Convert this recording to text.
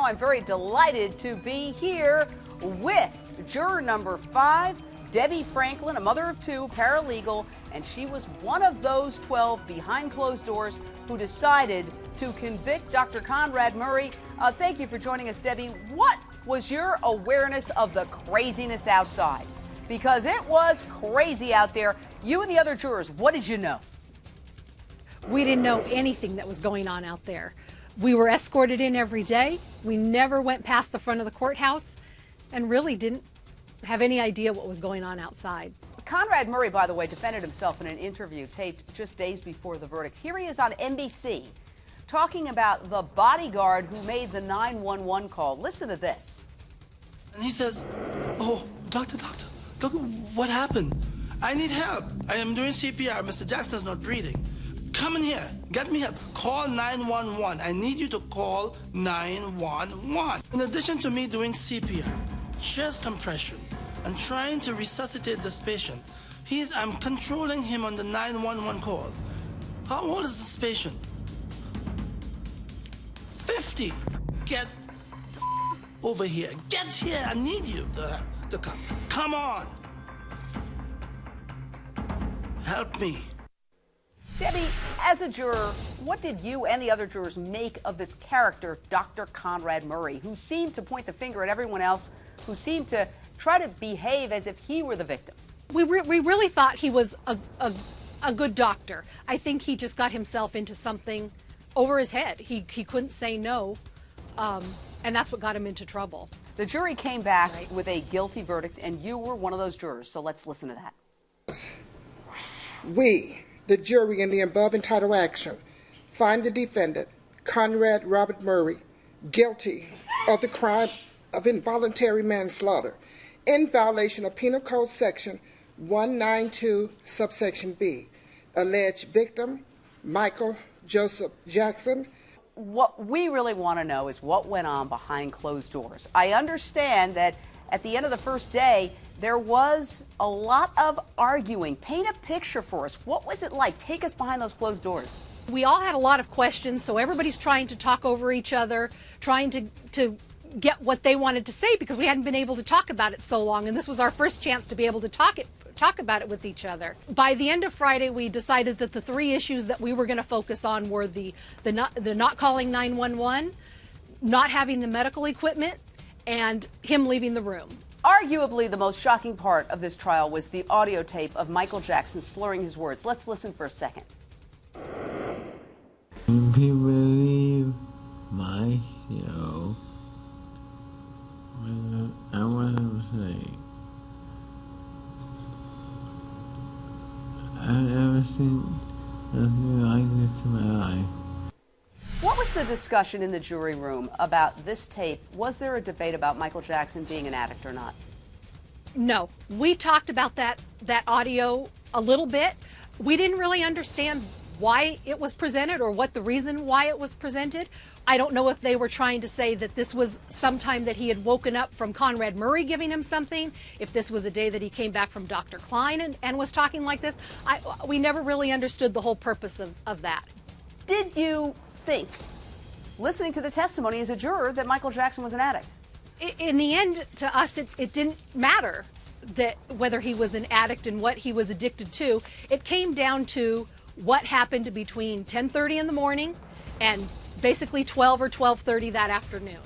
I'm very delighted to be here with juror number 5, Debbie Franklin, a mother of 2, paralegal, and she was one of those 12 behind closed doors who decided to convict Dr. Conrad Murray. Thank you for joining us, Debbie. What was your awareness of the craziness outside? Because it was crazy out there. You and the other jurors, what did you know? We didn't know anything that was going on out there. We were escorted in every day. We never went past the front of the courthouse and really didn't have any idea what was going on outside. Conrad Murray, by the way, defended himself in an interview taped just days before the verdict. Here he is on NBC talking about the bodyguard who made the 911 call. Listen to this. And he says, "Oh, doctor, what happened? I need help. I am doing CPR. Mr. Jackson's not breathing. Come in here. Get me help. Call 911. I need you to call 911. In addition to me doing CPR, chest compression, and trying to resuscitate this patient, I'm controlling him on the 911 call. How old is this patient? 50. Get the over here. Get here. I need you to come. Come on. Help me." Debbie, as a juror, what did you and the other jurors make of this character, Dr. Conrad Murray, who seemed to point the finger at everyone else, who seemed to try to behave as if he were the victim? We really thought he was a good doctor. I think he just got himself into something over his head. He couldn't say no, and that's what got him into trouble. The jury came back with a guilty verdict, and you were one of those jurors, so let's listen to that. We, the jury in the above entitled action, find the defendant, Conrad Robert Murray, guilty of the crime of involuntary manslaughter in violation of Penal Code Section 192, subsection B. Alleged victim, Michael Joseph Jackson. What we really want to know is what went on behind closed doors. I understand that at the end of the first day, there was a lot of arguing. Paint a picture for us. What was it like? Take us behind those closed doors. We all had a lot of questions, so everybody's trying to talk over each other, trying to get what they wanted to say because we hadn't been able to talk about it so long, and this was our first chance to be able to talk about it with each other. By the end of Friday, we decided that the 3 issues that we were going to focus on were the not calling 911, not having the medical equipment, and him leaving the room. Arguably, the most shocking part of this trial was the audio tape of Michael Jackson slurring his words. Let's listen for a second. If you believe my show, I want to say, I've never seen nothing like this in my life. What was the discussion in the jury room about this tape? Was there a debate about Michael Jackson being an addict or not? No. We talked about that audio a little bit. We didn't really understand why it was presented or what the reason why it was presented. I don't know if they were trying to say that this was sometime that he had woken up from Conrad Murray giving him something, if this was a day that he came back from Dr. Klein and was talking like this. We never really understood the whole purpose of that. Did you think, listening to the testimony as a juror, that Michael Jackson was an addict? In the end, to us, it didn't matter that whether he was an addict and what he was addicted to. It came down to what happened between 10:30 in the morning and basically 12 or 12:30 that afternoon.